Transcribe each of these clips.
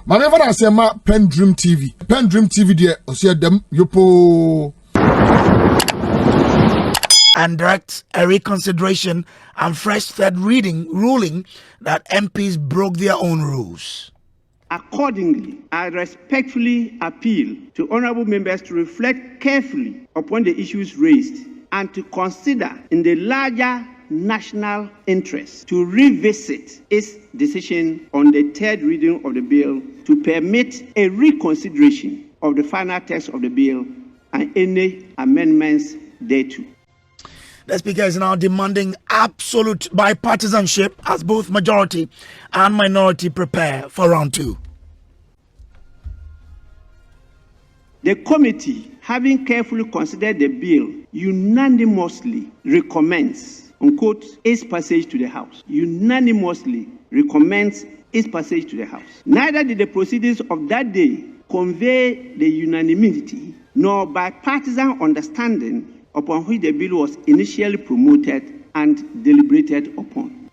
Maneva na sema PENDREAM TV. PENDREAM TV de osia dem yopo. And directs a reconsideration and fresh third reading ruling that MPs broke their own rules. Accordingly, I respectfully appeal to honorable members to reflect carefully upon the issues raised and to consider in the larger national interest to revisit its decision on the third reading of the bill to permit a reconsideration of the final text of the bill and any amendments thereto. The Speaker is now demanding absolute bipartisanship as both majority and minority prepare for round 2. The committee, having carefully considered the bill, unanimously recommends, unquote, its passage to the House. Unanimously recommends its passage to the House. Neither did the proceedings of that day convey the unanimity nor bipartisan understanding upon which the bill was initially promoted and deliberated upon.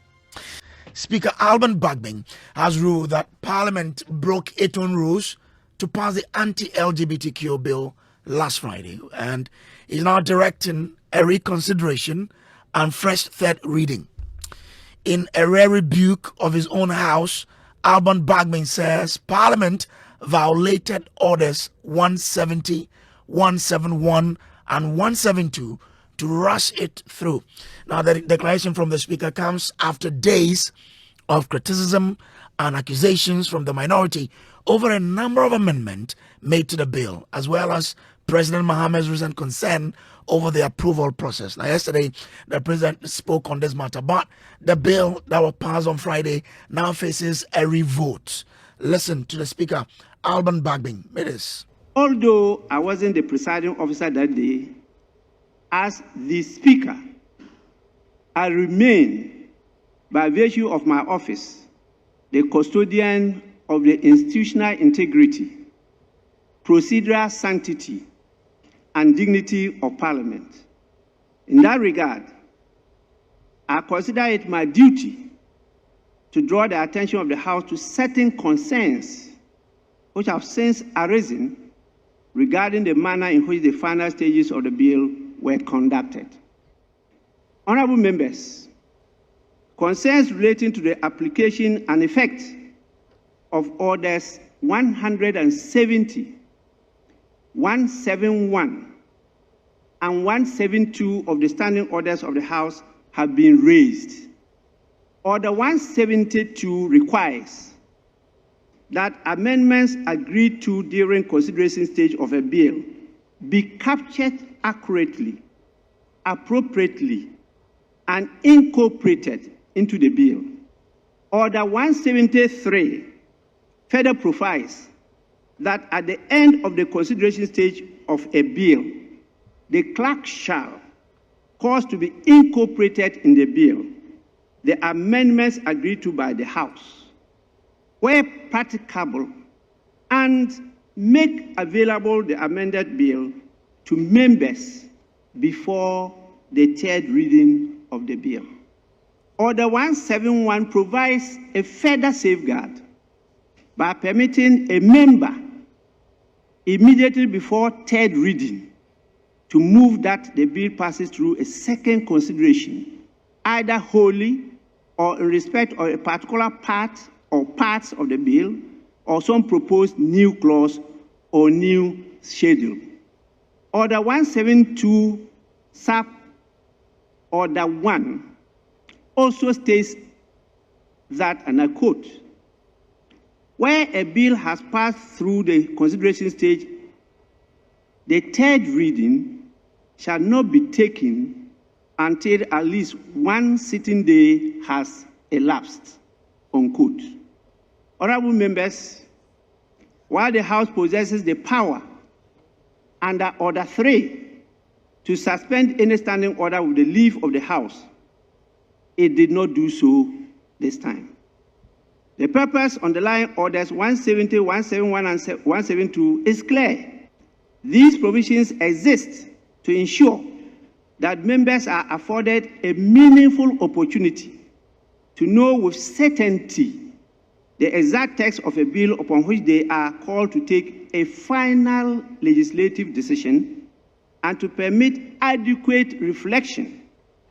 Speaker Alban Bagbin has ruled that Parliament broke its own rules to pass the Anti-LGBTQ bill last Friday and is now directing a reconsideration and fresh third reading. In a rare rebuke of his own house, Alban Bagbin says Parliament violated orders 170, 171 and 172 to rush it through. Now, the declaration from the Speaker comes after days of criticism and accusations from the minority over a number of amendments made to the bill, as well as President Mohammed's recent concern over the approval process. Now, yesterday, the President spoke on this matter, but the bill that was passed on Friday now faces a revote. Listen to the Speaker, Alban Bagbin. It is. Although I wasn't the presiding officer that day, as the Speaker, I remain, by virtue of my office, the custodian of the institutional integrity, procedural sanctity, and dignity of Parliament. In that regard, I consider it my duty to draw the attention of the House to certain concerns which have since arisen regarding the manner in which the final stages of the bill were conducted. Honorable members, concerns relating to the application and effect of orders 170, 171, and 172 of the standing orders of the House have been raised. Order 172 requires that amendments agreed to during consideration stage of a bill be captured accurately, appropriately, and incorporated into the bill. Order 173 further provides that at the end of the consideration stage of a bill, the clerk shall cause to be incorporated in the bill the amendments agreed to by the House, where practicable, and make available the amended bill to members before the third reading of the bill. Order 171 provides a further safeguard by permitting a member immediately before third reading to move that the bill passes through a second consideration, either wholly or in respect of a particular part or parts of the bill, or some proposed new clause or new schedule. Order 172 sub Order 1 also states that, and I quote, where a bill has passed through the consideration stage, the third reading shall not be taken until at least one sitting day has elapsed, unquote. Honorable members, while the House possesses the power under Order 3 to suspend any standing order with the leave of the House, it did not do so this time. The purpose underlying Orders 170, 171, and 172 is clear. These provisions exist to ensure that members are afforded a meaningful opportunity to know with certainty the exact text of a bill upon which they are called to take a final legislative decision and to permit adequate reflection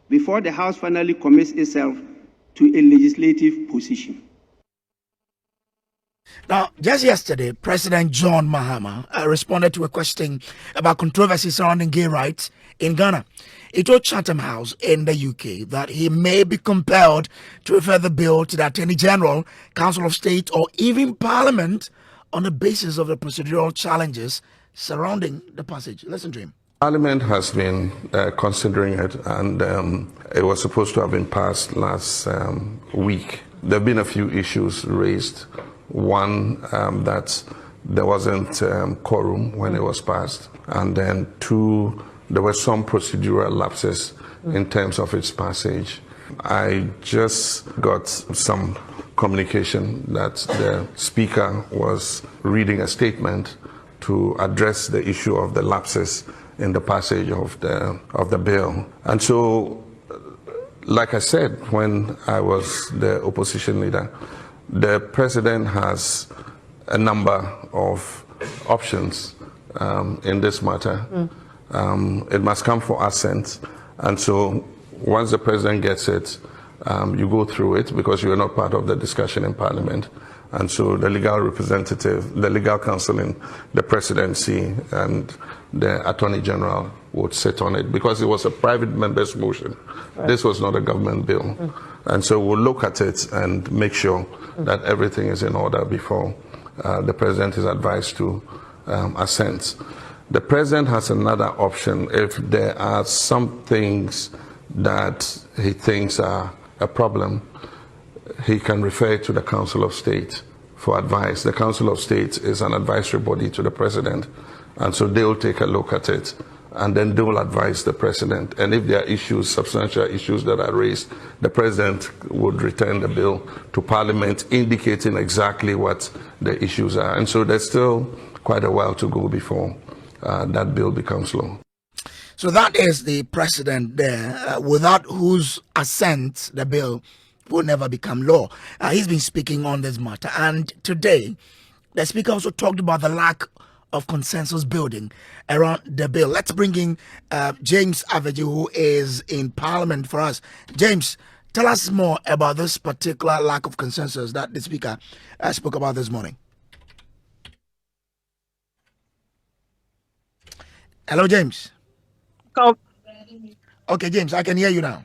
before the House finally commits itself to a legislative position. Now, just yesterday, President John Mahama responded to a question about controversy surrounding gay rights in Ghana. He told Chatham House in the UK that he may be compelled to refer the bill to the Attorney General, Council of State, or even Parliament on the basis of the procedural challenges surrounding the passage. Listen to him. Parliament has been considering it, and it was supposed to have been passed last week. There have been a few issues raised. One, that there wasn't quorum when it was passed, and then two, there were some procedural lapses in terms of its passage. I just got some communication that the Speaker was reading a statement to address the issue of the lapses in the passage of the bill. And so, like I said, when I was the opposition leader, the President has a number of options in this matter. It must come for assent, and so once the President gets it, you go through it because you are not part of the discussion in Parliament. And so the legal representative, the legal counsel in the Presidency and the Attorney General would sit on it because it was a private member's motion. Right. This was not a government bill. And so we'll look at it and make sure that everything is in order before the President is advised to assent. The President has another option if there are some things that he thinks are a problem. He can refer to the Council of State for advice. The Council of State is an advisory body to the President, and so they will take a look at it, and then they will advise the President. And if there are issues, substantial issues that are raised, the President would return the bill to Parliament, indicating exactly what the issues are. And so there's still quite a while to go before that bill becomes law. So that is the precedent there, without whose assent the bill will never become law. He's been speaking on this matter, and today the Speaker also talked about the lack of consensus building around the bill. Let's bring in James Aveji, who is in Parliament for us. James, tell us more about this particular lack of consensus that the Speaker spoke about this morning. Hello, James. Okay, James, I can hear you now.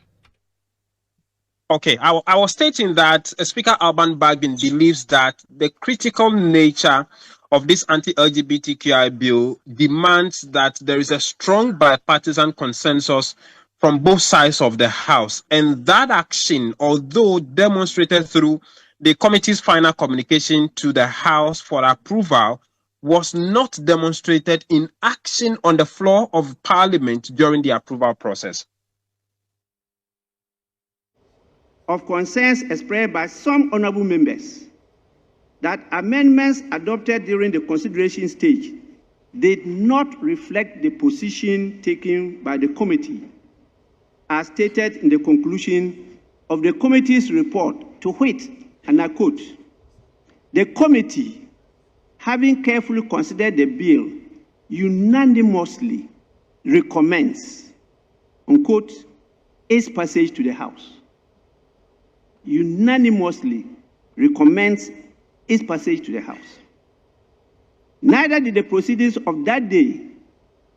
Okay, I was stating that Speaker Alban Bagbin believes that the critical nature of this anti-LGBTQI bill demands that there is a strong bipartisan consensus from both sides of the House. And that action, although demonstrated through the committee's final communication to the House for approval, was not demonstrated in action on the floor of Parliament during the approval process. Of concerns expressed by some honorable members that amendments adopted during the consideration stage did not reflect the position taken by the committee, as stated in the conclusion of the committee's report, to which, and I quote, "The committee, having carefully considered the bill, unanimously recommends," unquote, "its passage to the House." Unanimously recommends its passage to the House. Neither did the proceedings of that day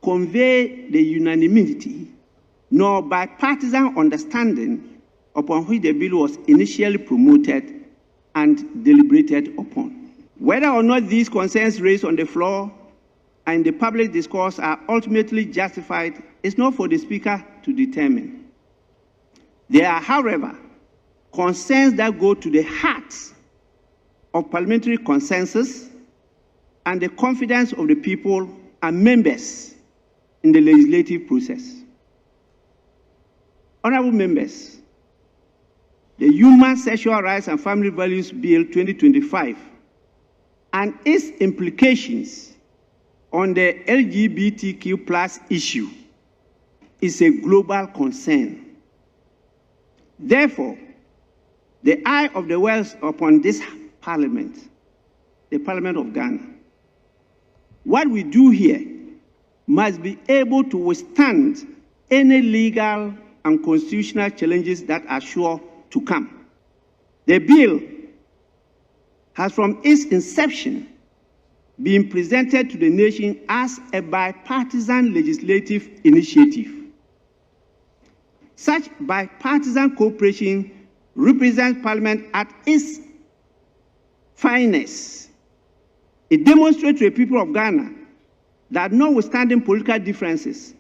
convey the unanimity nor bipartisan understanding upon which the bill was initially promoted and deliberated upon. Whether or not these concerns raised on the floor and the public discourse are ultimately justified is not for the Speaker to determine. There are, however, concerns that go to the heart of parliamentary consensus and the confidence of the people and members in the legislative process. Honorable members, the Human Sexual Rights and Family Values Bill 2025 and its implications on the LGBTQ+ issue is a global concern. Therefore, the eye of the world upon this Parliament, the Parliament of Ghana. What we do here must be able to withstand any legal and constitutional challenges that are sure to come. The bill has from its inception been presented to the nation as a bipartisan legislative initiative. Such bipartisan cooperation represents Parliament at its finest. It demonstrates to the people of Ghana that notwithstanding political differences,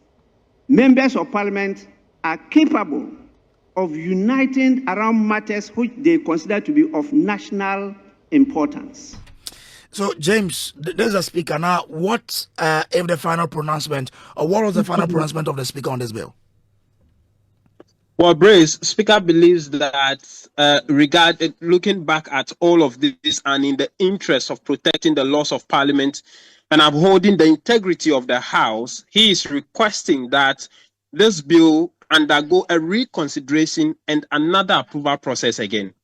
members of Parliament are capable of uniting around matters which they consider to be of national importance. So, James, there's a speaker now. What if the final pronouncement, or what was the final pronouncement of the speaker on this bill? Well, Brace, Speaker believes that looking back at all of this and in the interest of protecting the laws of Parliament and upholding the integrity of the House, he is requesting that this bill undergo a reconsideration and another approval process again.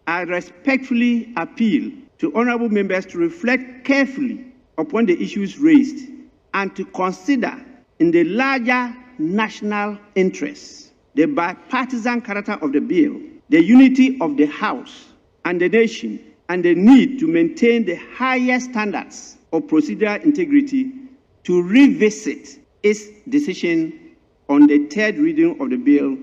I respectfully appeal to honorable members to reflect carefully upon the issues raised and to consider in the larger national interests, the bipartisan character of the bill, the unity of the House and the nation, and the need to maintain the highest standards of procedural integrity to revisit its decision on the third reading of the bill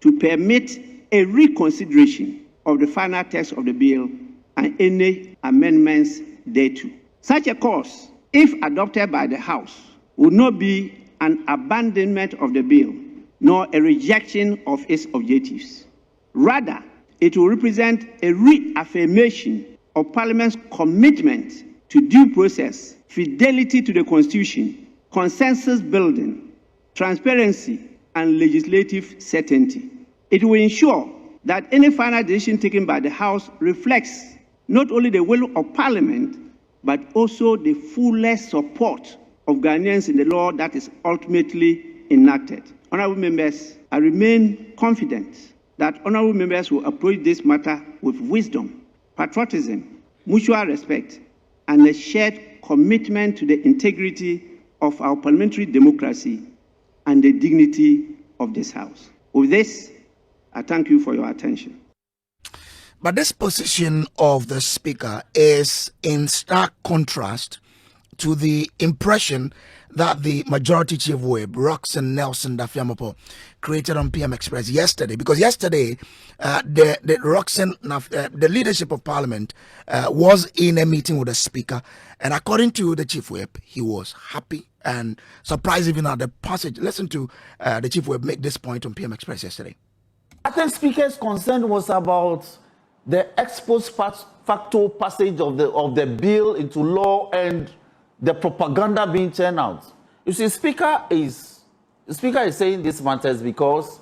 to permit a reconsideration of the final text of the bill and any amendments thereto. Such a course, if adopted by the House, would not be an abandonment of the bill, nor a rejection of its objectives. Rather, it will represent a reaffirmation of Parliament's commitment to due process, fidelity to the Constitution, consensus building, transparency, and legislative certainty. It will ensure that any final decision taken by the House reflects not only the will of Parliament, but also the fullest support of Ghanaians in the law that is ultimately enacted. Honorable members, I remain confident that honorable members will approach this matter with wisdom, patriotism, mutual respect, and a shared commitment to the integrity of our parliamentary democracy and the dignity of this House. With this, I thank you for your attention. But this position of the Speaker is in stark contrast to the impression that the Majority Chief Whip, Roxanne Nelson Dafiamopo, created on PM Express yesterday. Because yesterday, the leadership of Parliament was in a meeting with the Speaker. And according to the Chief Whip, he was happy and surprised even at the passage. Listen to the Chief Whip make this point on PM Express yesterday. I think Speaker's concern was about the ex post facto passage of the bill into law and the propaganda being turned out. You see, the Speaker is saying this matters because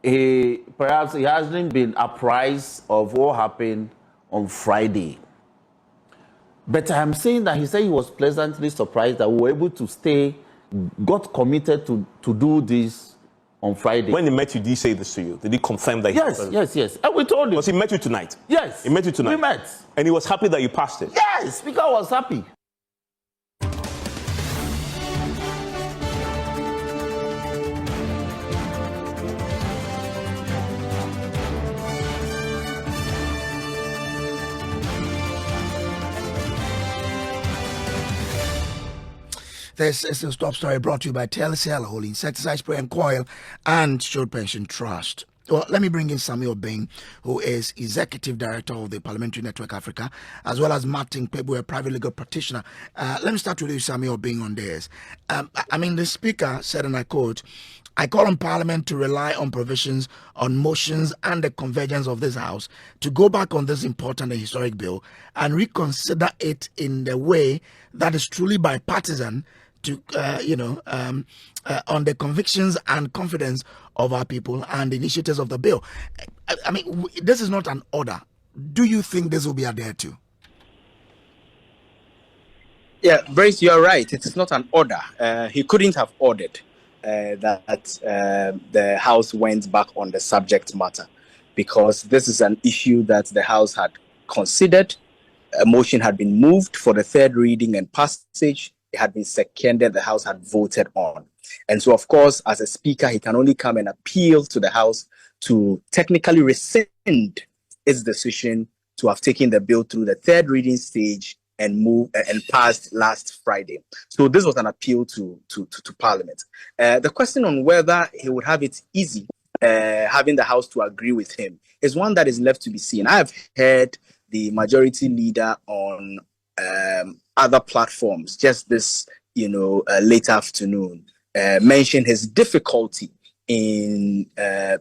perhaps he hasn't been apprised of what happened on Friday. But I'm saying that he said he was pleasantly surprised that we were able to got committed to do this on Friday. When he met you, did he say this to you? Did he confirm that? Yes. And we told him. Because he met you tonight? Yes. He met you tonight? We met. And he was happy that you passed it? Yes, Speaker was happy. This is a top story brought to you by Telecel, Holy Insecticide Spray and Coil, and Shield Pension Trust. Well, let me bring in Samuel Bing, who is Executive Director of the Parliamentary Network Africa, as well as Martin Pebu, a private legal practitioner. Let me start with you, Samuel Bing, on this. The Speaker said, and I quote, "I call on Parliament to rely on provisions on motions and the convergence of this House to go back on this important and historic bill and reconsider it in the way that is truly bipartisan to, on the convictions and confidence of our people and the initiators of the bill." This is not an order. Do you think this will be adhered to? Yeah, Brace, you're right. It's not an order. He couldn't have ordered that the House went back on the subject matter. because this is an issue that the House had considered. A motion had been moved for the third reading and passage. It had been seconded, the House had voted on. And so, of course, as a speaker, he can only come and appeal to the House to technically rescind its decision to have taken the bill through the third reading stage and passed last Friday. So this was an appeal to Parliament. The question on whether he would have it easy having the House to agree with him is one that is left to be seen. I have heard the majority leader on other platforms just this late afternoon mention his difficulty in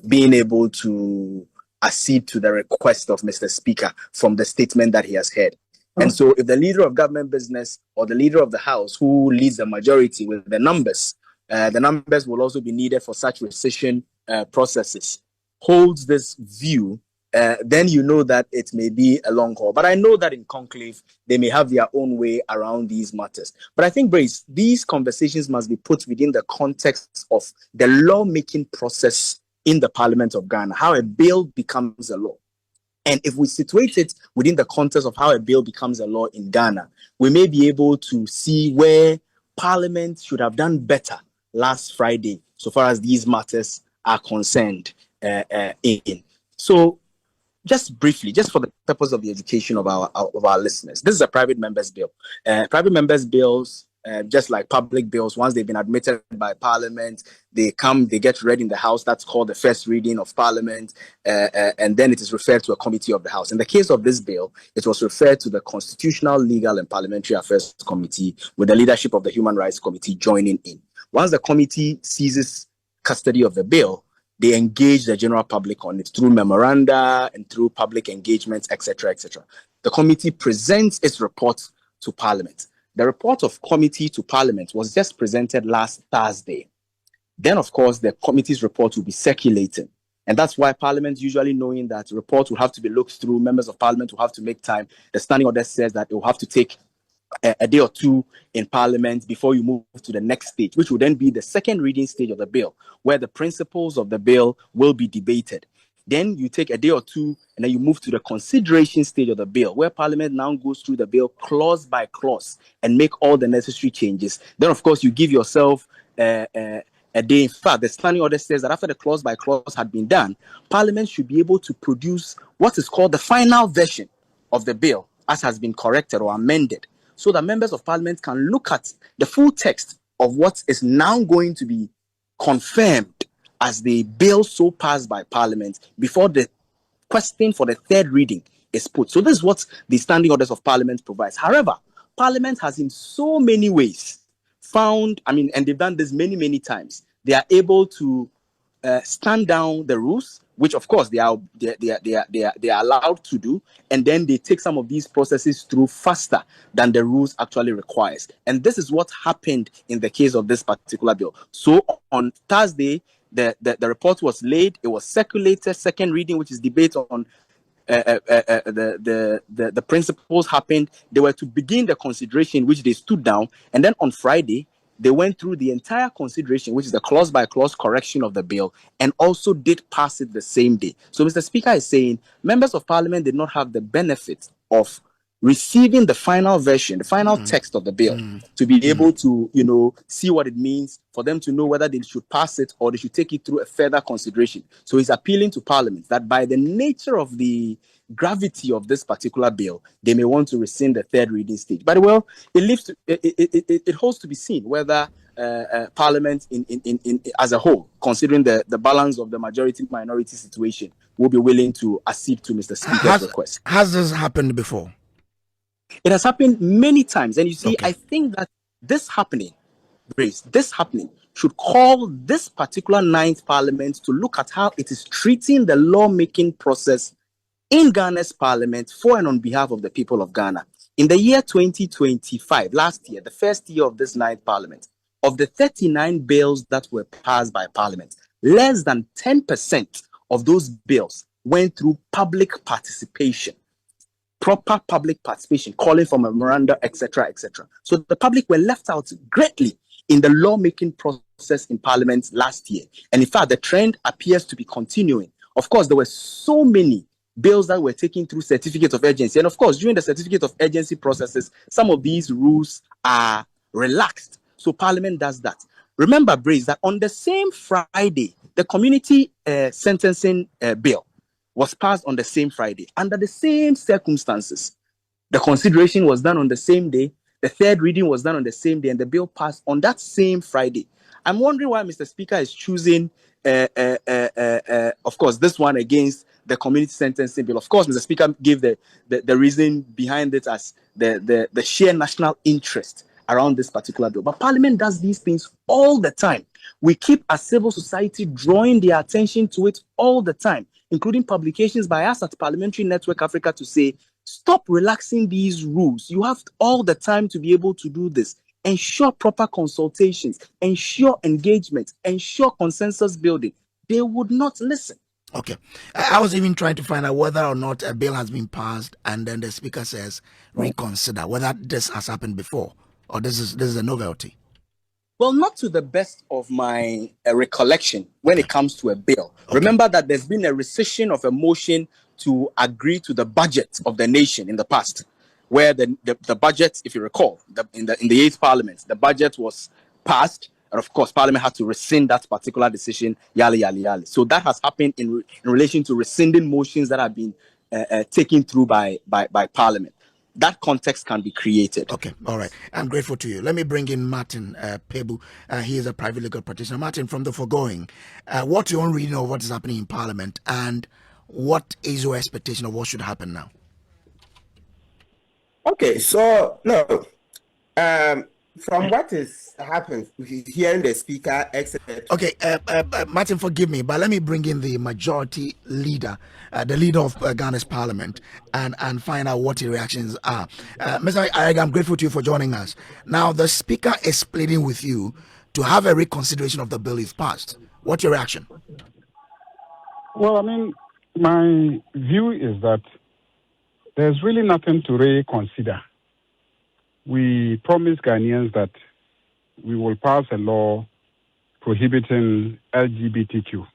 being able to accede to the request of Mr. Speaker from the statement that he has heard. And so if the leader of government business or the leader of the House, who leads the majority with the numbers will also be needed for such rescission processes, holds this view, then you know that it may be a long haul. But I know that in conclave, they may have their own way around these matters. But I think, Brace, these conversations must be put within the context of the lawmaking process in the Parliament of Ghana, how a bill becomes a law. And if we situate it within the context of how a bill becomes a law in Ghana, we may be able to see where Parliament should have done better last Friday, so far as these matters are concerned. So, just briefly, just for the purpose of the education of our listeners, this is a private members bill. Private members bills, just like public bills, once they've been admitted by Parliament, they get read in the House. That's called the first reading of Parliament, and then it is referred to a committee of the House. In the case of this bill, it was referred to the Constitutional, Legal and Parliamentary Affairs Committee, with the leadership of the Human Rights Committee joining in. Once the committee seizes custody of the bill, they engage the general public on it through memoranda and through public engagements, etc., etc. The committee presents its report to Parliament. The report of committee to Parliament was just presented last Thursday. Then, of course, the committee's report will be circulating. And that's why Parliament, usually knowing that reports will have to be looked through, members of Parliament will have to make time. The standing order says that it will have to take a day or two in Parliament before you move to the next stage, which will then be the second reading stage of the bill, where the principles of the bill will be debated. Then you take a day or two, and then you move to the consideration stage of the bill, where Parliament now goes through the bill clause by clause and make all the necessary changes. Then, of course, you give yourself a day. In fact, the standing order says that after the clause by clause had been done, Parliament should be able to produce what is called the final version of the bill, as has been corrected or amended, so that members of Parliament can look at the full text of what is now going to be confirmed as the bill so passed by Parliament before the question for the third reading is put. So this is what the standing orders of Parliament provides. However, Parliament has in so many ways found, and they've done this many, many times, they are able to stand down the rules, which of course they are allowed to do, and then they take some of these processes through faster than the rules actually requires. And this is what happened in the case of this particular bill. So on Thursday, the report was laid, it was circulated, second reading, which is debate on the principles happened. They were to begin the consideration, which they stood down, and then on Friday they went through the entire consideration, which is the clause by clause correction of the bill, and also did pass it the same day. So Mr. Speaker is saying members of Parliament did not have the benefit of receiving the final version, the final text of the bill, to be able to, see what it means, for them to know whether they should pass it or they should take it through a further consideration. So he's appealing to Parliament that by the nature of the gravity of this particular bill, they may want to rescind the third reading stage. But it holds to be seen whether Parliament in as a whole, considering the balance of the majority-minority situation, will be willing to accede to Mr. Speaker's request. Has this happened before? It has happened many times. And you see, okay, I think that this happening should call this particular 9th Parliament to look at how it is treating the lawmaking process in Ghana's Parliament for and on behalf of the people of Ghana. In the year 2025, last year, the first year of this 9th Parliament, of the 39 bills that were passed by Parliament, less than 10% of those bills went through public participation. Proper public participation, calling for memoranda, etc., etc. So the public were left out greatly in the lawmaking process in Parliament last year. And in fact, the trend appears to be continuing, Of course, there were so many bills that were taken through certificate of urgency. And of course, during the certificate of urgency processes, some of these rules are relaxed. So Parliament does that. Remember, Brace, that on the same Friday, the community sentencing bill was passed on the same Friday under the same circumstances. The consideration was done on the same day. The third reading was done on the same day, and the bill passed on that same Friday. I'm wondering why Mr. Speaker is choosing, of course, this one against the community sentencing bill. Of course, Mr. Speaker gave the reason behind it as the sheer national interest around this particular bill. But Parliament does these things all the time. We keep as civil society drawing their attention to it all the time, including publications by us at Parliamentary Network Africa to say, stop relaxing these rules. You have all the time to be able to do this. Ensure proper consultations, ensure engagement, ensure consensus building. They would not listen. Okay. I was even trying to find out whether or not a bill has been passed and then the speaker says reconsider, whether this has happened before or this is a novelty. Well, not to the best of my recollection when it comes to a bill. Okay. Remember that there's been a rescission of a motion to agree to the budget of the nation in the past, where the budget, if you recall, in the 8th Parliament, the budget was passed, and of course, Parliament had to rescind that particular decision, yali. So that has happened in relation to rescinding motions that have been taken through by Parliament. That context can be created. Okay, all right. I'm grateful to you. Let me bring in Martin Pebu. He is a private legal practitioner. Martin, from the foregoing, what's your own reading of what is happening in Parliament, and what is your expectation of what should happen now? Okay, so no, from what is happened, hearing the speaker, etc. Okay, Martin, forgive me, but let me bring in the majority leader, the leader of Ghana's Parliament, and find out what his reactions are. Mr. Ayega, I'm grateful to you for joining us. Now, the speaker is pleading with you to have a reconsideration of the bill if passed. What's your reaction? Well, I mean, my view is that there's really nothing to reconsider. We promised Ghanaians that we will pass a law prohibiting LGBTQ.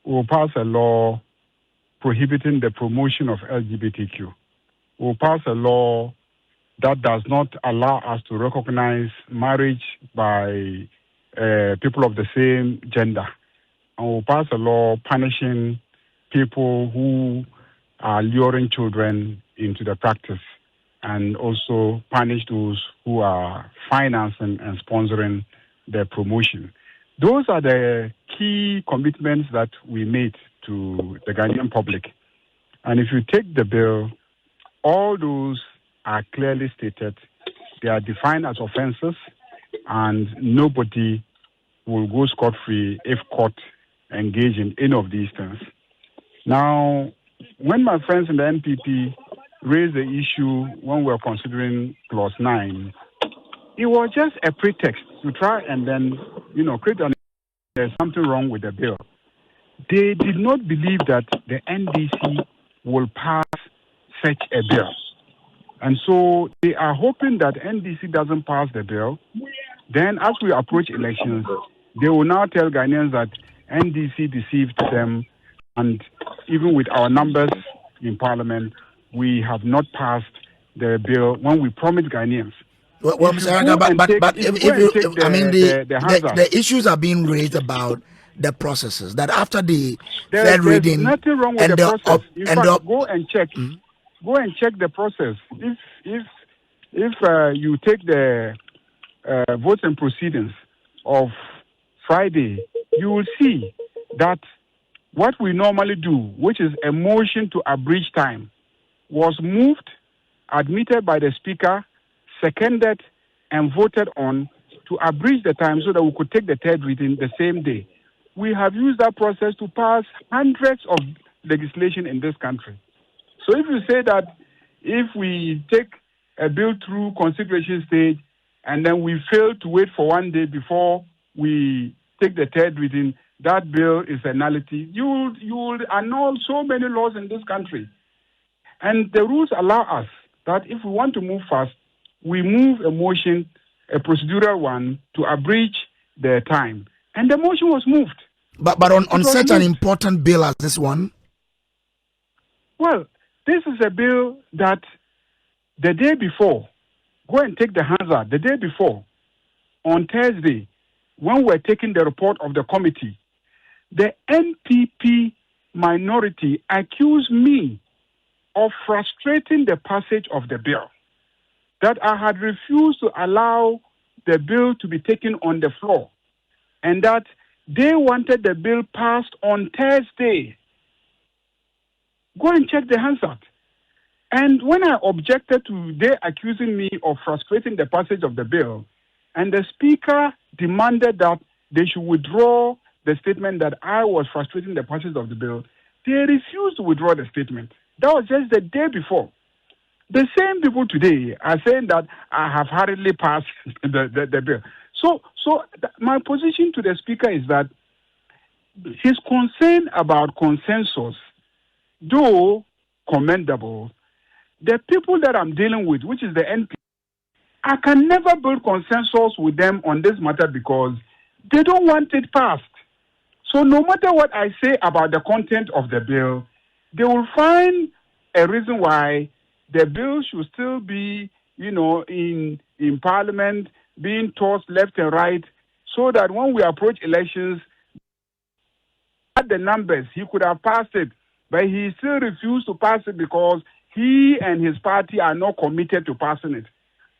We will pass a law prohibiting the promotion of LGBTQ. We will pass a law that does not allow us to recognize marriage by people of the same gender. And we will pass a law punishing people who are luring children into the practice, and also punish those who are financing and sponsoring their promotion. Those are the key commitments that we made to the Ghanaian public. And if you take the bill, all those are clearly stated. They are defined as offenses, and nobody will go scot-free if caught engaged in any of these things. Now, when my friends in the NPP raised the issue when we were considering Clause 9, it was just a pretext to try and then, create there's something wrong with the bill. They did not believe that the NDC will pass such a bill. And so they are hoping that NDC doesn't pass the bill. Then as we approach elections, they will now tell Ghanaians that NDC deceived them, and even with our numbers in Parliament, we have not passed the bill when we promised Ghanaians. Well, Mr. Ayega, but the issues are being raised about the processes, that after the third reading, nothing wrong with the process. In fact, go and check. Go and check the process. If you take the votes and proceedings of Friday, you will see that what we normally do, which is a motion to abridge time, was moved, admitted by the speaker, seconded, and voted on to abridge the time so that we could take the third reading the same day. We have used that process to pass hundreds of legislation in this country. So if you say that if we take a bill through consideration stage and then we fail to wait for one day before we take the third reading, that bill is a nullity. You will annul so many laws in this country. And the rules allow us that if we want to move fast, we move a motion, a procedural one, to abridge the time. And the motion was moved. But on such an important bill as this one? Well, this is a bill that the day before, go and take the Hansard, the day before, on Thursday, when we're taking the report of the committee, the NPP minority accused me of frustrating the passage of the bill, that I had refused to allow the bill to be taken on the floor, and that they wanted the bill passed on Thursday. Go and check the Hansard. And when I objected to their accusing me of frustrating the passage of the bill, and the Speaker demanded that they should withdraw the statement that I was frustrating the passage of the bill, they refused to withdraw the statement. That was just the day before. The same people today are saying that I have hurriedly passed the bill. So my position to the Speaker is that his concern about consensus, though commendable, the people that I'm dealing with, which is the NP, I can never build consensus with them on this matter because they don't want it passed. So no matter what I say about the content of the bill, they will find a reason why the bill should still be, in Parliament, being tossed left and right, so that when we approach elections, at the numbers, he could have passed it, but he still refused to pass it because he and his party are not committed to passing it.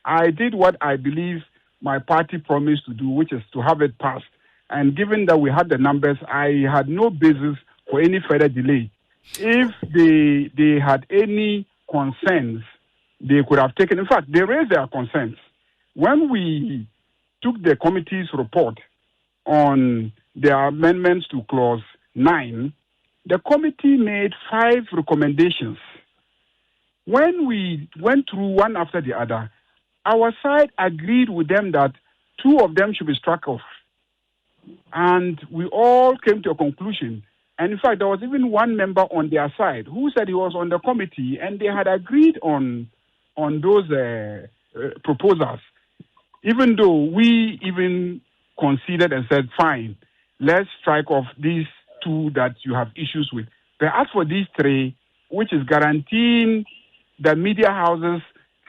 I did what I believe my party promised to do, which is to have it passed. And given that we had the numbers, I had no basis for any further delay. If they had any concerns, they could have taken. In fact, they raised their concerns. When we took the committee's report on their amendments to Clause 9, the committee made 5 recommendations. When we went through one after the other, our side agreed with them that 2 of them should be struck off. And we all came to a conclusion. And in fact, there was even one member on their side who said he was on the committee and they had agreed on those proposals, even though we even conceded and said, fine, let's strike off these 2 that you have issues with. But as for these 3, which is guaranteeing that media houses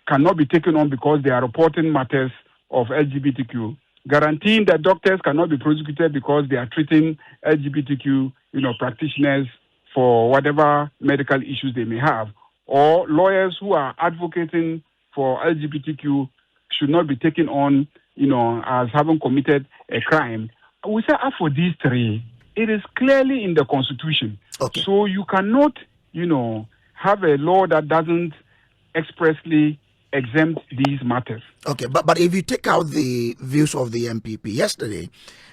cannot be taken on because they are reporting matters of LGBTQ, guaranteeing that doctors cannot be prosecuted because they are treating LGBTQ, practitioners for whatever medical issues they may have, or lawyers who are advocating for LGBTQ should not be taken on, as having committed a crime. We say, as for these 3, it is clearly in the Constitution. Okay. So you cannot, have a law that doesn't expressly exempt these matters. Okay, but if you take out the views of the MPP, yesterday,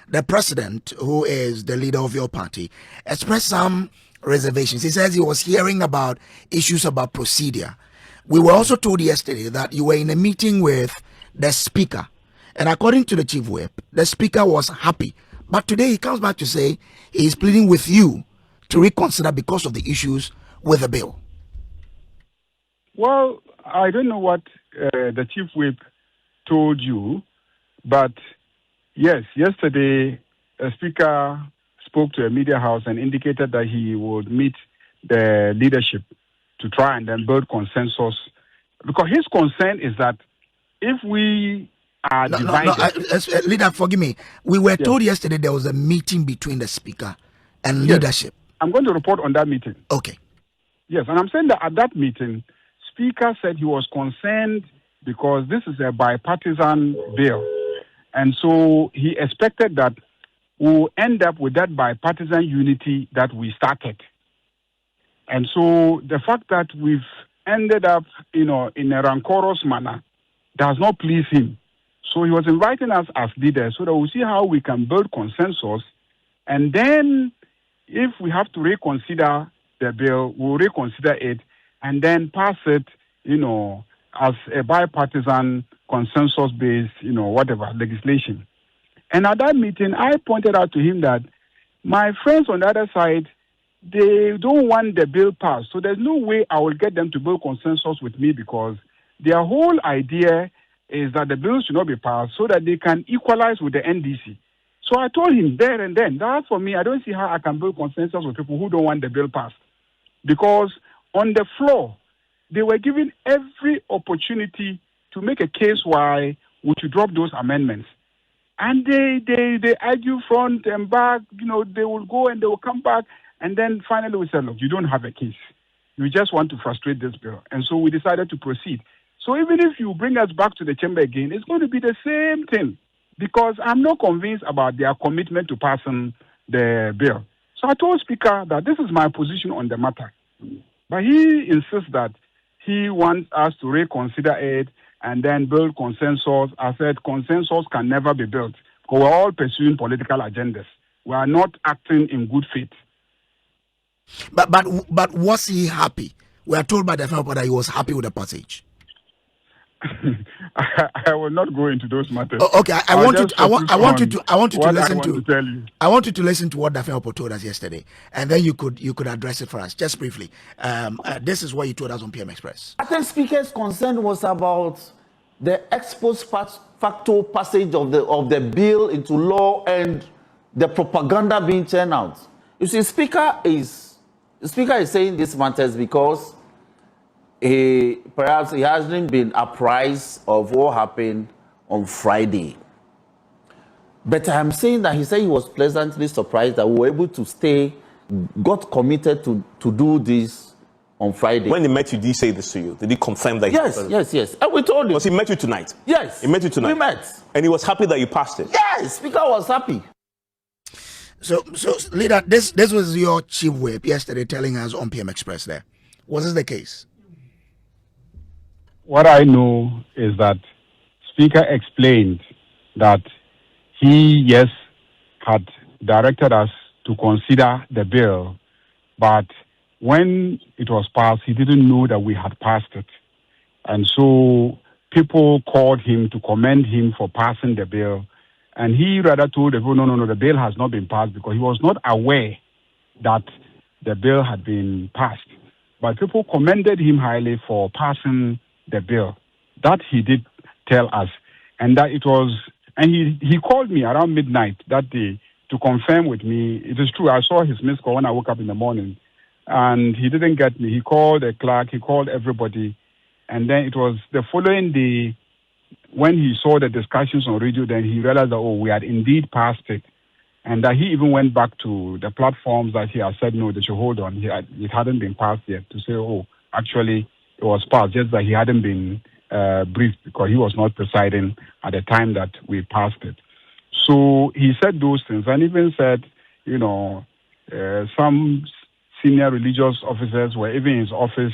the president, who is the leader of your party, expressed some reservations. He says he was hearing about issues about procedure. We were also told yesterday that you were in a meeting with the speaker, and according to the chief whip, the speaker was happy. But today he comes back to say he is pleading with you to reconsider because of the issues with the bill. Well, I don't know what the chief whip told you, but yes, yesterday the speaker spoke to a media house and indicated that he would meet the leadership to try and then build consensus. Because his concern is that if we are divided... Leader, forgive me. We were told yesterday there was a meeting between the speaker and leadership. I'm going to report on that meeting. Okay. Yes, and I'm saying that at that meeting, Speaker said he was concerned because this is a bipartisan bill. And so he expected that we'll end up with that bipartisan unity that we started. And so the fact that we've ended up, in a rancorous manner does not please him. So he was inviting us as leaders so that we'll see how we can build consensus. And then if we have to reconsider the bill, we'll reconsider it and then pass it, as a bipartisan, consensus-based, whatever, legislation. And at that meeting, I pointed out to him that my friends on the other side, they don't want the bill passed. So there's no way I will get them to build consensus with me because their whole idea is that the bill should not be passed so that they can equalize with the NDC. So I told him there and then, that for me, I don't see how I can build consensus with people who don't want the bill passed. Because on the floor, they were given every opportunity to make a case why we should drop those amendments. And they argue front and back, they will go and they will come back. And then finally we said, look, you don't have a case. You just want to frustrate this bill. And so we decided to proceed. So even if you bring us back to the chamber again, it's going to be the same thing. Because I'm not convinced about their commitment to passing the bill. So I told Speaker that this is my position on the matter. But he insists that he wants us to reconsider it and then build consensus. I said consensus can never be built because we're all pursuing political agendas. We are not acting in good faith. But was he happy? We are told by the fellow that he was happy with the passage. I will not go into those matters. Okay, I want you to listen to listen to what Dafeopo told us yesterday, and then you could address it for us just briefly. This is what you told us on PM Express. I think Speaker's concern was about the ex post facto passage of the bill into law and the propaganda being turned out. You see, Speaker is saying these matters because perhaps he hasn't been apprised of what happened on Friday. But I'm saying that he said he was pleasantly surprised that we were able to got committed to do this on Friday. When he met you, did he say this to you? Did he confirm that? Yes. And we told him. Because he met you tonight? Yes. He met you tonight? We met. And he was happy that you passed it? Yes, Speaker was happy. So leader, this was your chief whip yesterday telling us on PM Express there. Was this the case? What I know is that Speaker explained that he, yes, had directed us to consider the bill, but when it was passed, he didn't know that we had passed it. And so people called him to commend him for passing the bill. And he rather told the people, no, the bill has not been passed because he was not aware that the bill had been passed. But people commended him highly for passing the bill. That he did tell us. And that it was, and he called me around midnight that day to confirm with me. It is true, I saw his missed call when I woke up in the morning. And he didn't get me. He called the clerk, he called everybody. And then it was the following day when he saw the discussions on radio, then he realized that, we had indeed passed it. And that he even went back to the platforms that he had said, no, they should hold on. It hadn't been passed yet to say, actually, it was passed, just that he hadn't been briefed because he was not presiding at the time that we passed it. So he said those things and even said, some senior religious officers were even in his office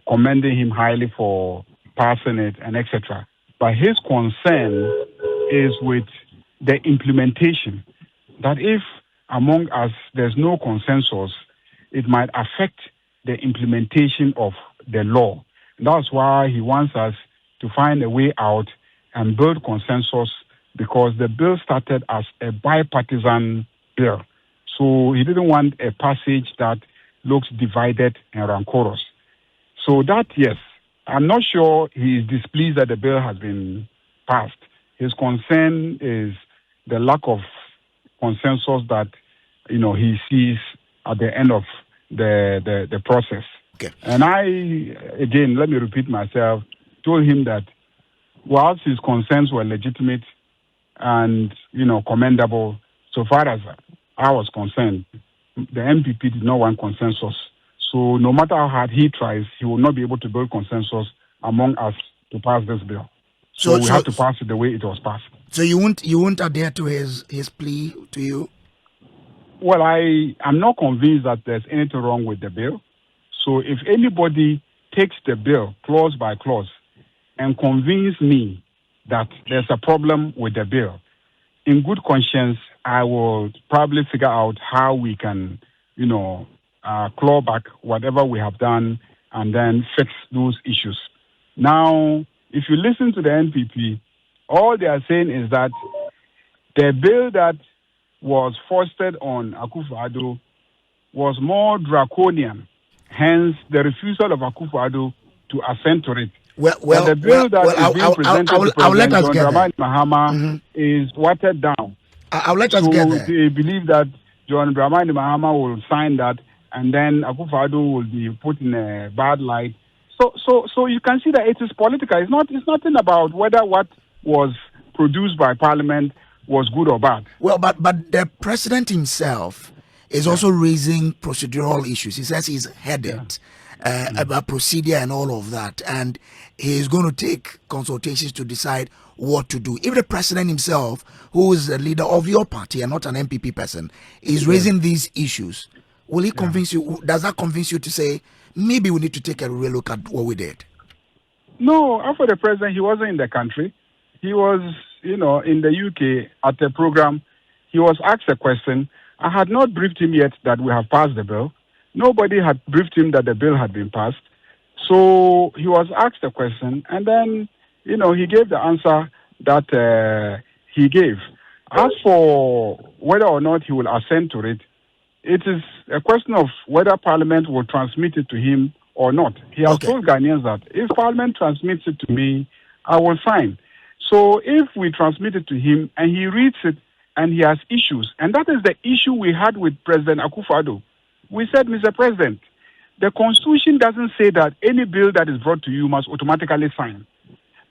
commending him highly for passing it and etc. But his concern is with the implementation, that if among us there's no consensus, it might affect the implementation of the law. That's why he wants us to find a way out and build consensus, because the bill started as a bipartisan bill. So he didn't want a passage that looks divided and rancorous. So that, yes, I'm not sure he is displeased that the bill has been passed. His concern is the lack of consensus that, he sees at the end of the process. Okay. And I, again, let me repeat myself, told him that whilst his concerns were legitimate and, commendable, so far as I was concerned, the MPP did not want consensus. So no matter how hard he tries, he will not be able to build consensus among us to pass this bill. So we have to pass it the way it was passed. So you won't adhere to his plea to you? Well, I'm not convinced that there's anything wrong with the bill. So if anybody takes the bill clause by clause and convince me that there's a problem with the bill, in good conscience, I will probably figure out how we can, claw back whatever we have done and then fix those issues. Now, if you listen to the NPP, all they are saying is that the bill that was foisted on Akufo-Addo was more draconian. Hence, the refusal of Akufo-Addo to assent to it. Well, the bill that is being presented to I'll let us President get Dramani Mahama is watered down. I'll let us so get there. they believe that John Dramani Mahama will sign that, and then Akufo-Addo will be put in a bad light. So you can see that it is political. It's nothing about whether what was produced by Parliament was good or bad. Well, but the president himself is also raising procedural issues. He says he's headed about procedure and all of that, and he's going to take consultations to decide what to do. If the president himself, who is the leader of your party and not an MPP person, is raising these issues, will he convince you? Does that convince you to say maybe we need to take a real look at what we did? No, after the president, he wasn't in the country. He was, in the UK at a program. He was asked a question. I had not briefed him yet that we have passed the bill. Nobody had briefed him that the bill had been passed. So he was asked a question, and then, he gave the answer that he gave. As for whether or not he will assent to it, it is a question of whether Parliament will transmit it to him or not. He has told Ghanaians that if Parliament transmits it to me, I will sign. So if we transmit it to him and he reads it and he has issues, and that is the issue we had with President Akufo-Addo. We said, Mr. President, the Constitution doesn't say that any bill that is brought to you must automatically sign.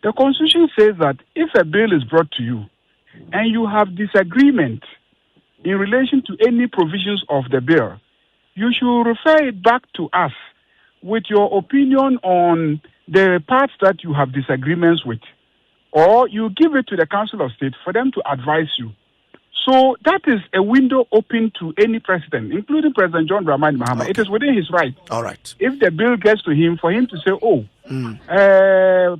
The Constitution says that if a bill is brought to you and you have disagreement in relation to any provisions of the bill, you should refer it back to us with your opinion on the parts that you have disagreements with, or you give it to the Council of State for them to advise you. So that is a window open to any president, including President John Dramani Mahama. It is within his right. All right. If the bill gets to him, for him to say,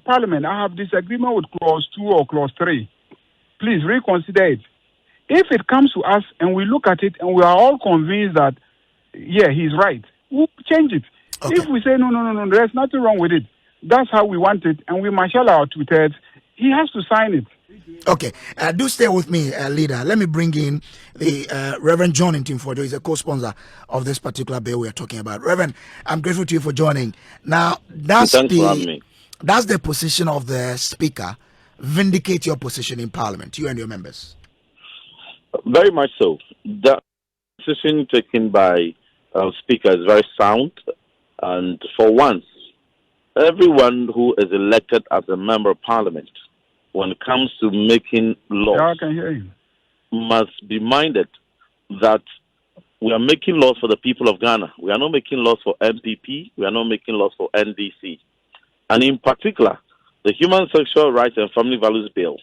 Parliament, I have disagreement with Clause 2 or Clause 3. Please reconsider it. If it comes to us and we look at it and we are all convinced that, he's right, we'll change it. Okay. If we say, no, there's nothing wrong with it, that's how we want it, and we marshal our 2/3, he has to sign it. Okay, do stay with me, leader. Let me bring in the Reverend John Ntimfojo. He's a co-sponsor of this particular bill we are talking about. Reverend, I'm grateful to you for joining. Now, that's the position of the Speaker. Vindicate your position in Parliament, you and your members. Very much so. The decision taken by Speaker is very sound, and for once, everyone who is elected as a member of Parliament, when it comes to making laws, I can hear you, must be minded that we are making laws for the people of Ghana. We are not making laws for MPP. We are not making laws for NDC. And in particular, the Human Sexual Rights and Family Values Bill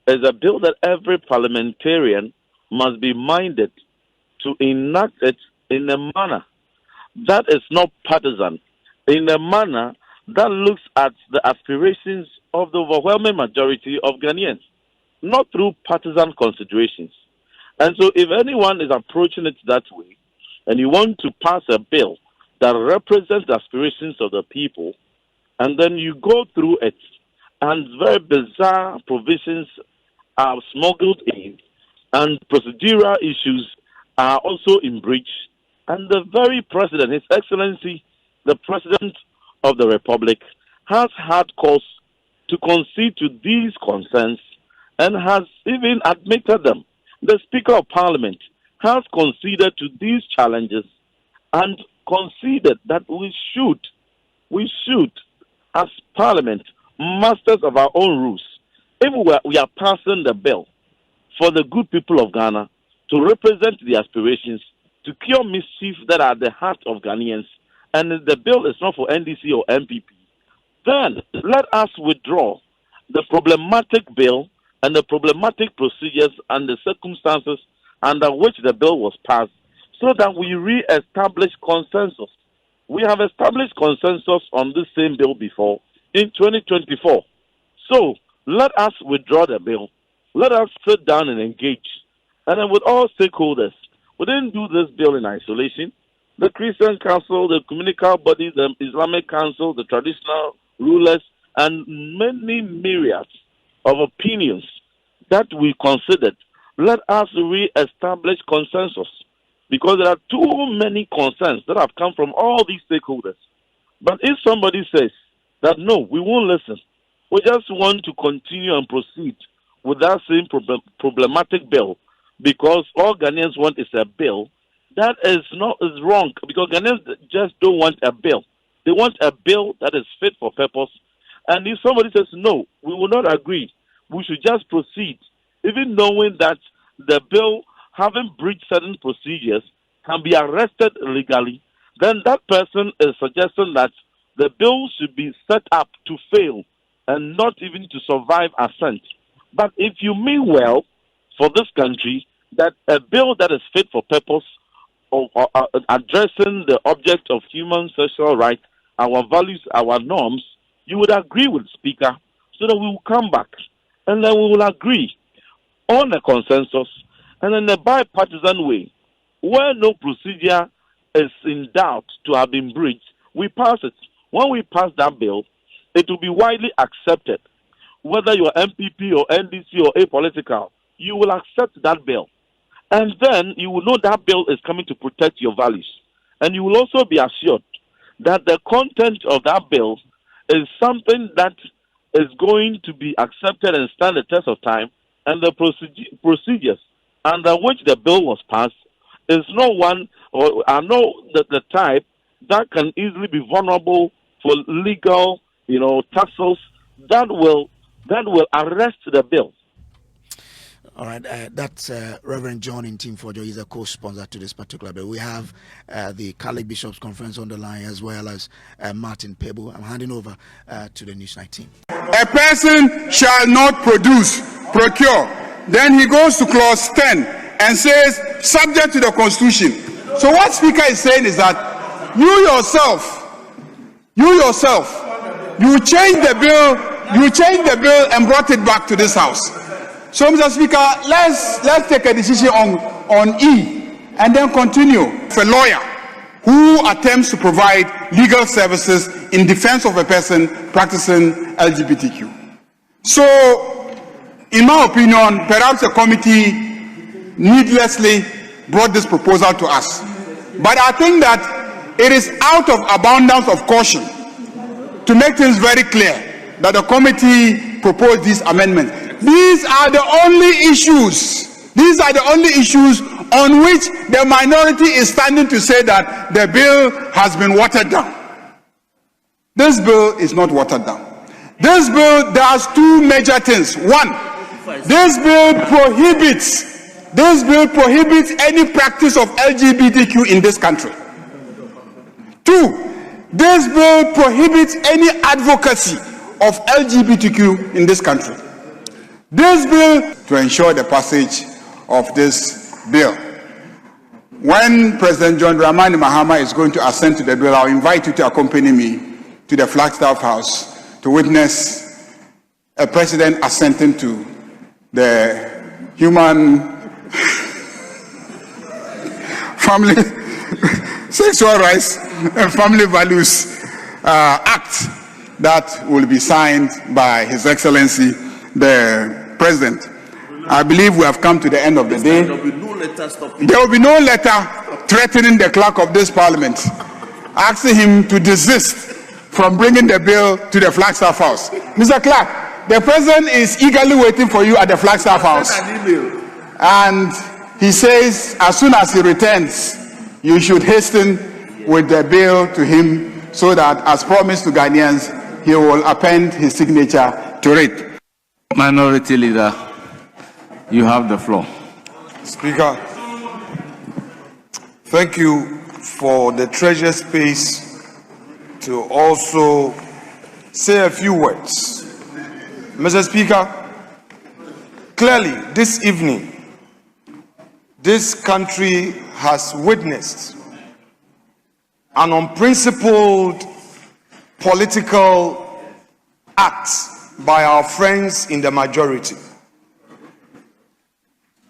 is a bill that every parliamentarian must be minded to enact it in a manner that is not partisan, in a manner that looks at the aspirations of the overwhelming majority of Ghanaians, not through partisan considerations. And so if anyone is approaching it that way, and you want to pass a bill that represents the aspirations of the people, and then you go through it, and very bizarre provisions are smuggled in, and procedural issues are also in breach, and the very president, His Excellency, the President of the Republic, has had cause to concede to these concerns and has even admitted them. The Speaker of Parliament has conceded to these challenges and conceded that we should, as Parliament, masters of our own rules, if we are passing the bill for the good people of Ghana to represent the aspirations, to cure mischief that are at the heart of Ghanaians, and the bill is not for NDC or MPP, then let us withdraw the problematic bill and the problematic procedures and the circumstances under which the bill was passed, so that we re-establish consensus. We have established consensus on this same bill before in 2024. So let us withdraw the bill. Let us sit down and engage. And then with all stakeholders, we didn't do this bill in isolation. The Christian Council, the communal bodies, the Islamic Council, the traditional rulers, and many myriads of opinions that we considered. Let us re-establish consensus, because there are too many concerns that have come from all these stakeholders. But if somebody says that, no, we won't listen, we just want to continue and proceed with that same problematic bill, because all Ghanaians want is a bill, that is wrong, because Ghanaians just don't want a bill. They want a bill that is fit for purpose. And if somebody says, no, we will not agree, we should just proceed, even knowing that the bill, having breached certain procedures, can be arrested illegally, then that person is suggesting that the bill should be set up to fail and not even to survive assent. But if you mean well for this country, that a bill that is fit for purpose of addressing the object of human sexual rights, our values, our norms, you would agree with the Speaker, so that we will come back and then we will agree on a consensus and in a bipartisan way, where no procedure is in doubt to have been breached, we pass it. When we pass that bill, it will be widely accepted. Whether you're MPP or NDC or apolitical, you will accept that bill. And then you will know that bill is coming to protect your values. And you will also be assured that the content of that bill is something that is going to be accepted and stand the test of time, and the procedures under which the bill was passed is not one or are not the type that can easily be vulnerable for legal, tussles that will arrest the bill. All right, that's Reverend John in Team Fojo. He's a co-sponsor to this particular bill. We have the Catholic Bishops Conference on the line, as well as Martin Pebu. I'm handing over to the Newsnight team. A person shall not procure. Then he goes to clause 10 and says, subject to the Constitution. So what Speaker is saying is that you changed the bill and brought it back to this House. So, Mr. Speaker, let's take a decision on E and then continue. For a lawyer who attempts to provide legal services in defense of a person practicing LGBTQ. So, in my opinion, perhaps the committee needlessly brought this proposal to us. But I think that it is out of abundance of caution to make things very clear that the committee proposed these amendments. These are the only issues on which the minority is standing to say that the bill has been watered down. This bill is not watered down. This bill does two major things. One, this bill prohibits any practice of LGBTQ in this country. Two, this bill prohibits any advocacy of LGBTQ in this country. This bill to ensure the passage of this bill. When President John Dramani Mahama is going to assent to the bill, I'll invite you to accompany me to the Flagstaff House to witness a president assenting to the Human Family Sexual Rights and Family Values Act that will be signed by His Excellency the President. I believe we have come to the end of the day. There will be no letter threatening the clerk of this parliament, asking him to desist from bringing the bill to the Flagstaff House. Mr. Clerk, the President is eagerly waiting for you at the Flagstaff House. And he says, as soon as he returns, you should hasten with the bill to him so that, as promised to Ghanaians, he will append his signature to it. Minority Leader, you have the floor. Speaker, thank you for the treasure space to also say a few words. Mr. Speaker, clearly this evening, this country has witnessed an unprincipled political act by our friends in the majority.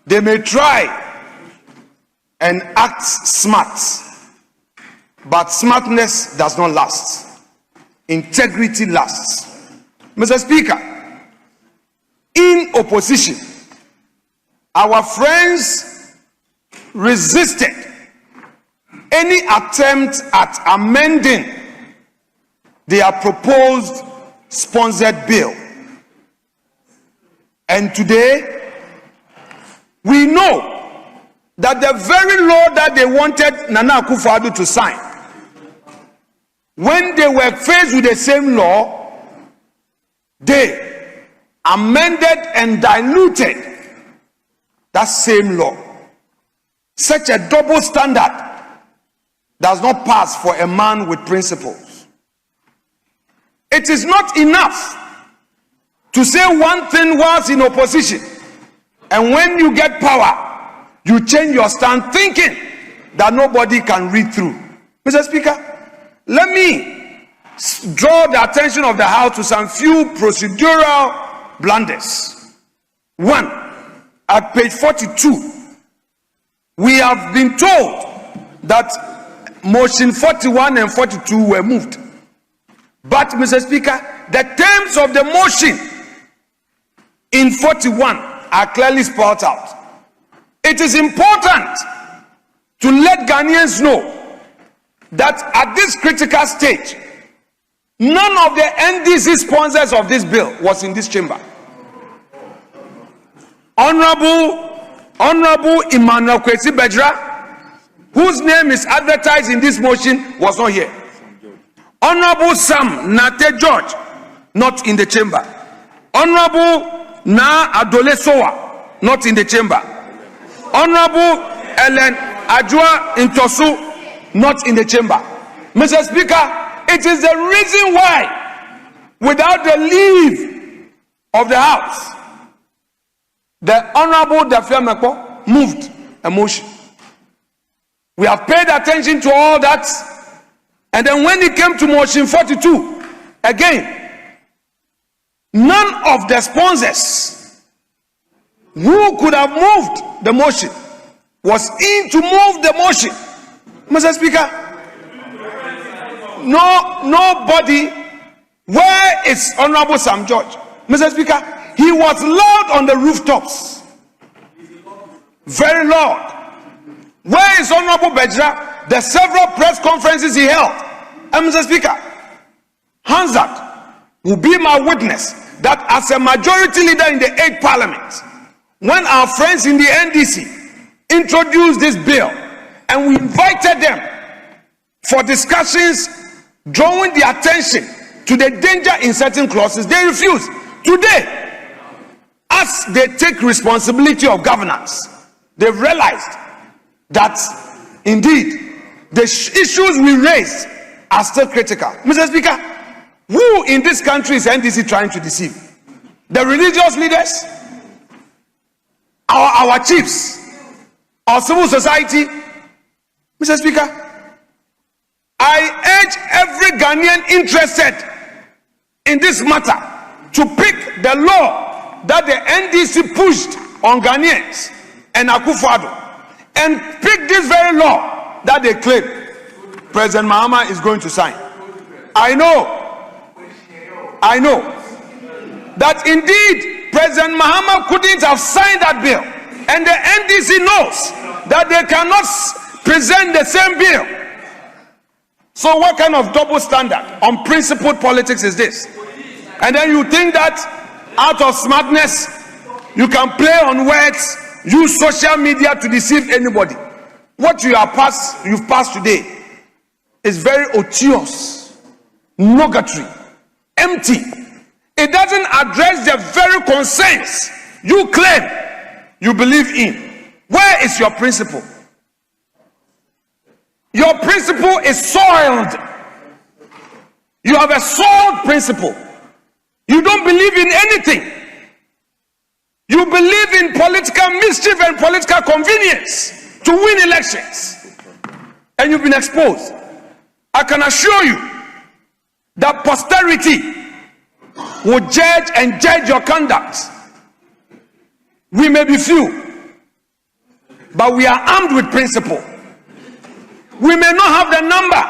They may try and act smart, but smartness does not last. Integrity lasts. Mr. Speaker, in opposition, our friends resisted any attempt at amending their proposed sponsored bill. And today, we know that the very law that they wanted Nana Akufo-Addo to sign, when they were faced with the same law, they amended and diluted that same law. Such a double standard does not pass for a man with principles. It is not enough to say one thing whilst in opposition, and when you get power, you change your stand thinking that nobody can read through. Mr. Speaker, let me draw the attention of the House to some few procedural blunders. One, at page 42, we have been told that motion 41 and 42 were moved. But, Mr. Speaker, the terms of the motion in 41 are clearly spelled out. It is important to let Ghanaians know that at this critical stage, none of the NDC sponsors of this bill was in this chamber. Honorable Emmanuel Kwesi Bejra, whose name is advertised in this motion, was not here. Honorable Sam Nate George, not in the chamber. Honorable Na Adole Sowa, not in the chamber. Honorable Ellen Ajua Intosu, not in the chamber. Mr. Speaker, it is the reason why, without the leave of the House, the Honorable Dafia Mekpo moved a motion. We have paid attention to all that, and then when it came to motion 42, again, none of the sponsors who could have moved the motion was in to move the motion. Mr. Speaker, nobody. Where is Honorable Sam George? Mr. Speaker, he was loud on the rooftops, very loud. Where is Honorable Bejra? The several press conferences he held. And Mr. Speaker, Hansard will be my witness that as a majority leader in the 8th Parliament, when our friends in the NDC introduced this bill and we invited them for discussions, drawing the attention to the danger in certain clauses, they refused. Today, as they take responsibility of governance, they've realized that indeed the issues we raised are still critical. Mr. Speaker, who in this country is NDC trying to deceive? The religious leaders, our chiefs, our civil society? Mr. Speaker, I urge every Ghanaian interested in this matter to pick the law that the NDC pushed on Ghanaians and Akufo-Addo, and pick this very law that they claim President Mahama is going to sign. I know that indeed President Mahama couldn't have signed that bill, and the NDC knows that they cannot present the same bill. So what kind of double standard on principled politics is this? And then you think that out of smartness you can play on words, use social media to deceive anybody. What you've passed today is very obtuse, nugatory, empty. It doesn't address the very concerns you claim you believe in. Where is your principle? Your principle is soiled. You have a soiled principle. You don't believe in anything. You believe in political mischief and political convenience to win elections. And you've been exposed. I can assure you that posterity will judge your conduct. We may be few, but we are armed with principle. We may not have the number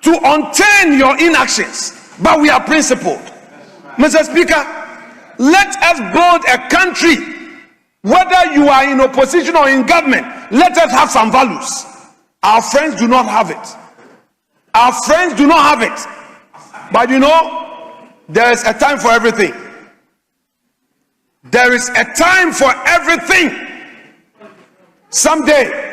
to unturn your inactions, but we are principled. Mr. Speaker, let us build a country, whether you are in opposition or in government, let us have some values. Our friends do not have it. Our friends do not have it. But you know, there is a time for everything. There is a time for everything. someday,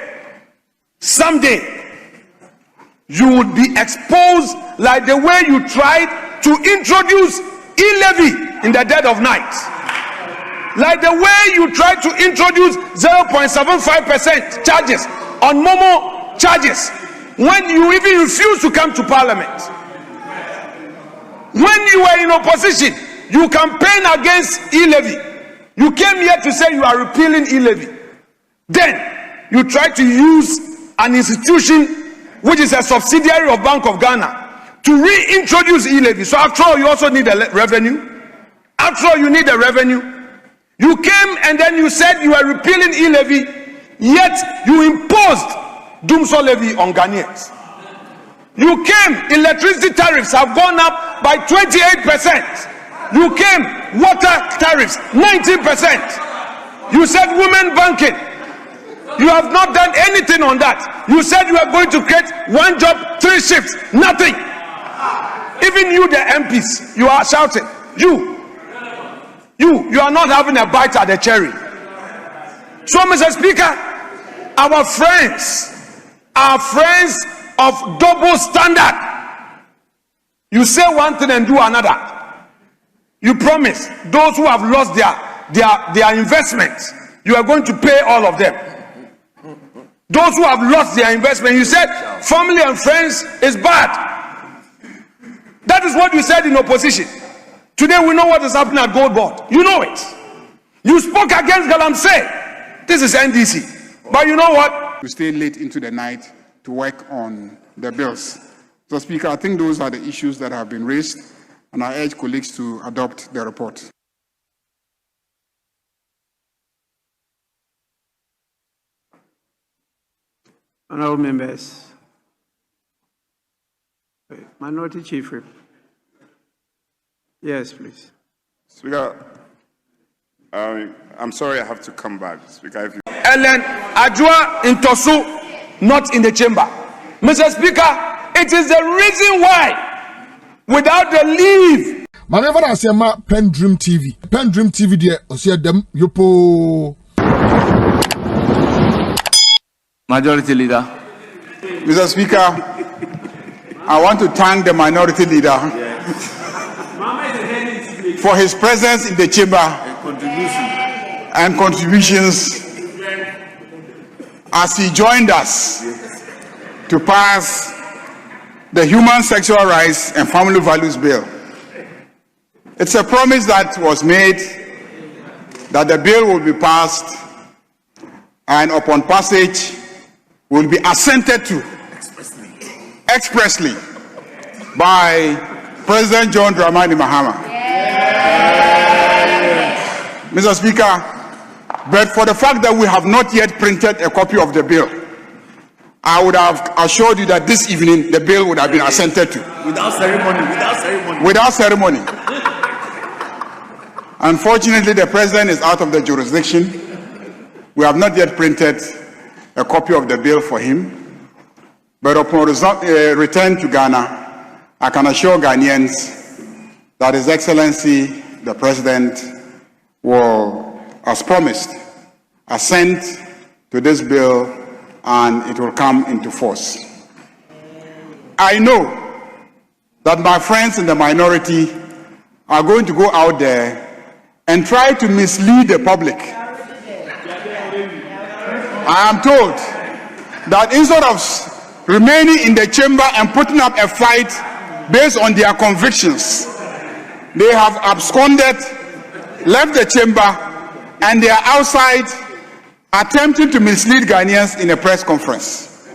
you would be exposed like the way you tried to introduce e-levy in the dead of night. Like the way you tried to introduce 0.75% charges on Momo charges when you even refused to come to parliament. When you were in opposition, you campaigned against e-levy. You came here to say you are repealing e-levy. Then you tried to use an institution which is a subsidiary of Bank of Ghana to reintroduce e-levy. So after all, you also need a revenue. After all, you need a revenue. You came and then you said you are repealing e-levy, yet you imposed Dumso levy on Ghanaians. You came, electricity tariffs have gone up by 28%. You came, water tariffs 19%. You said women banking. You have not done anything on that. You said you are going to create one job, 3 shifts, nothing. Even you, the MPs, you are shouting. You are not having a bite at the cherry. So, Mr. Speaker, our friends are friends of double standard. You say one thing and do another. You promise those who have lost their investments, you are going to pay all of them. Those who have lost their investment, you said family and friends is bad. That is what you said in opposition. Today we know what is happening at Gold Board. You know it. You spoke against Galamsey. This is NDC. But you know what? We stay late into the night to work on the bills. So, Speaker, I think those are the issues that have been raised, and I urge colleagues to adopt the report. Honourable members, Minority Chief Whip. Yes, please. Speaker, I'm sorry I have to come back. Speaker, if you... Ellen Ajua Intosu, not in the chamber. Mr. Speaker, it is the reason why, without the leave. Whenever I say my PENDREAM TV there, I see them, yopo. Majority Leader. Mr. Speaker, I want to thank the Minority Leader for his presence in the chamber and contributions as he joined us to pass the Human Sexual Rights and Family Values Bill. It's a promise that was made that the bill will be passed, and upon passage will be assented to expressly by President John Dramani Mahama. Mr. Speaker, but for the fact that we have not yet printed a copy of the bill, I would have assured you that this evening the bill would have been assented to. Without ceremony. Without ceremony. Unfortunately, the President is out of the jurisdiction. We have not yet printed a copy of the bill for him. But upon return to Ghana, I can assure Ghanaians that His Excellency, the President, will, as promised, assent to this bill and it will come into force. I know that my friends in the minority are going to go out there and try to mislead the public. I am told that instead of remaining in the chamber and putting up a fight based on their convictions, they have absconded, left the chamber, and they are outside attempting to mislead Ghanaians in a press conference.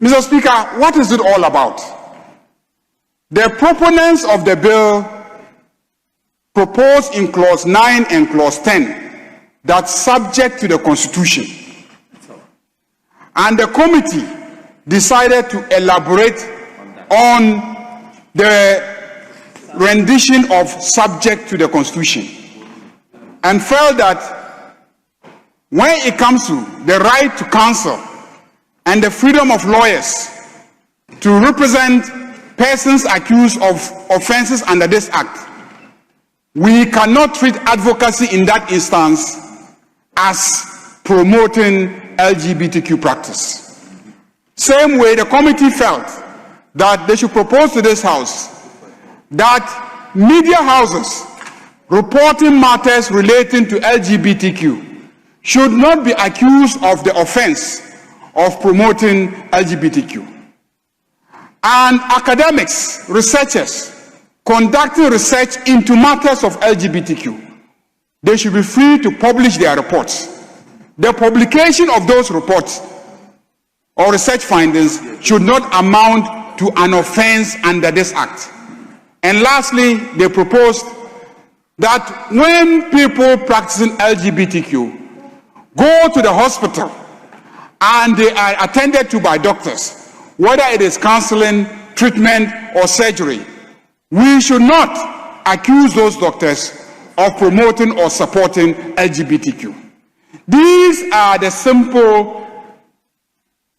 Mr. Speaker, what is it all about? The proponents of the bill propose in clause 9 and clause 10 that subject to the Constitution. And the committee decided to elaborate on the rendition of subject to the Constitution and felt that when it comes to the right to counsel and the freedom of lawyers to represent persons accused of offenses under this act, we cannot treat advocacy in that instance as promoting LGBTQ practice. Same way, the committee felt that they should propose to this House that media houses reporting matters relating to LGBTQ should not be accused of the offense of promoting LGBTQ. And academics, researchers, conducting research into matters of LGBTQ, they should be free to publish their reports. The publication of those reports or research findings should not amount to an offense under this act. And lastly, they proposed that when people practicing LGBTQ go to the hospital and they are attended to by doctors, whether it is counseling, treatment, or surgery, we should not accuse those doctors of promoting or supporting LGBTQ. These are the simple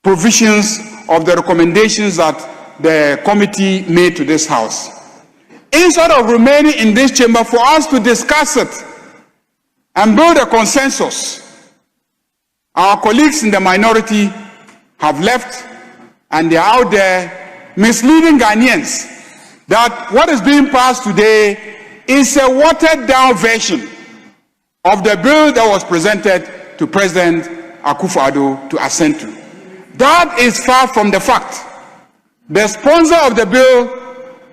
provisions of the recommendations that the committee made to this House. Instead of remaining in this chamber for us to discuss it and build a consensus, our colleagues in the minority have left and they are out there misleading Ghanaians that what is being passed today is a watered-down version of the bill that was presented to President Akufo-Addo to assent to. That is far from the fact. The sponsor of the bill,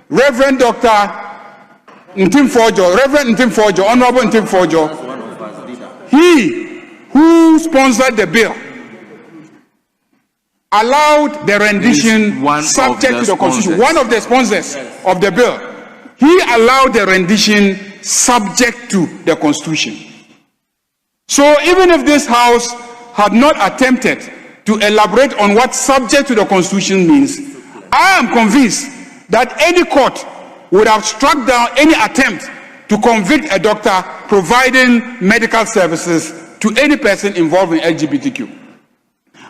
Reverend Dr. Reverend Ntimfojo, Honorable Ntimfojo, he who sponsored the bill allowed the rendition subject to the Constitution. One of the sponsors of the bill, he allowed the rendition subject to the Constitution. So even if this House had not attempted to elaborate on what subject to the Constitution means, I am convinced that any court would have struck down any attempt to convict a doctor providing medical services to any person involved in LGBTQ.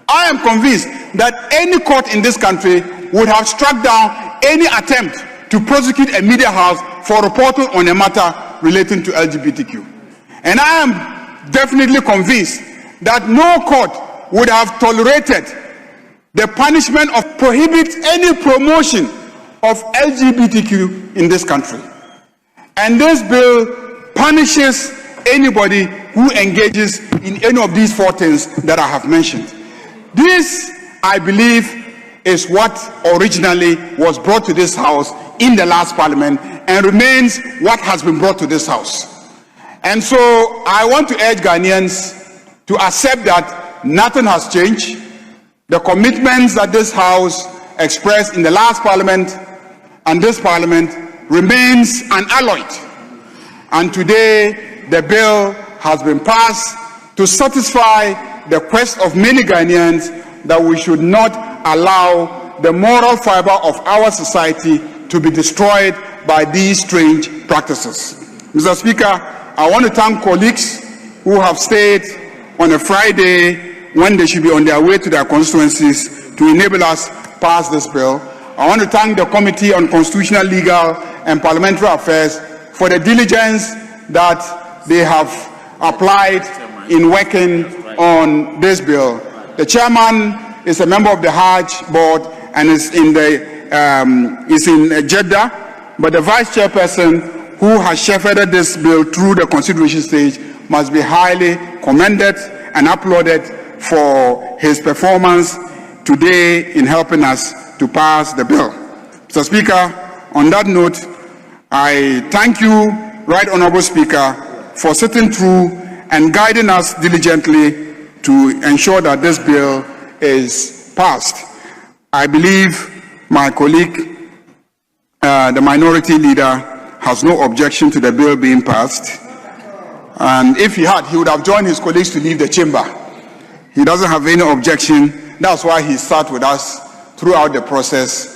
I am convinced that any court in this country would have struck down any attempt to prosecute a media house for reporting on a matter relating to LGBTQ. And I am definitely convinced that no court would have tolerated the punishment of prohibit any promotion of LGBTQ in this country. And this bill punishes anybody who engages in any of these four things that I have mentioned. This, I believe, is what originally was brought to this House in the last Parliament and remains what has been brought to this House. And so I want to urge Ghanaians to accept that nothing has changed. The commitments that this House expressed in the last Parliament and this Parliament remains unalloyed. And today the bill has been passed to satisfy the quest of many Ghanaians that we should not allow the moral fiber of our society to be destroyed by these strange practices. Mr. Speaker, I want to thank colleagues who have stayed on a Friday when they should be on their way to their constituencies to enable us pass this bill. I want to thank the Committee on Constitutional, Legal and Parliamentary Affairs for the diligence that they have applied in working on this bill. The chairman is a member of the Hajj board and is in Jeddah, but the vice chairperson who has shepherded this bill through the consideration stage must be highly commended and applauded for his performance today in helping us to pass the bill. Mr. Speaker, on that note, I thank you, Right Honourable Speaker, for sitting through and guiding us diligently to ensure that this bill is passed. I believe my colleague, the minority leader, has no objection to the bill being passed. And if he had, he would have joined his colleagues to leave the chamber. He doesn't have any objection. That's why he sat with us throughout the process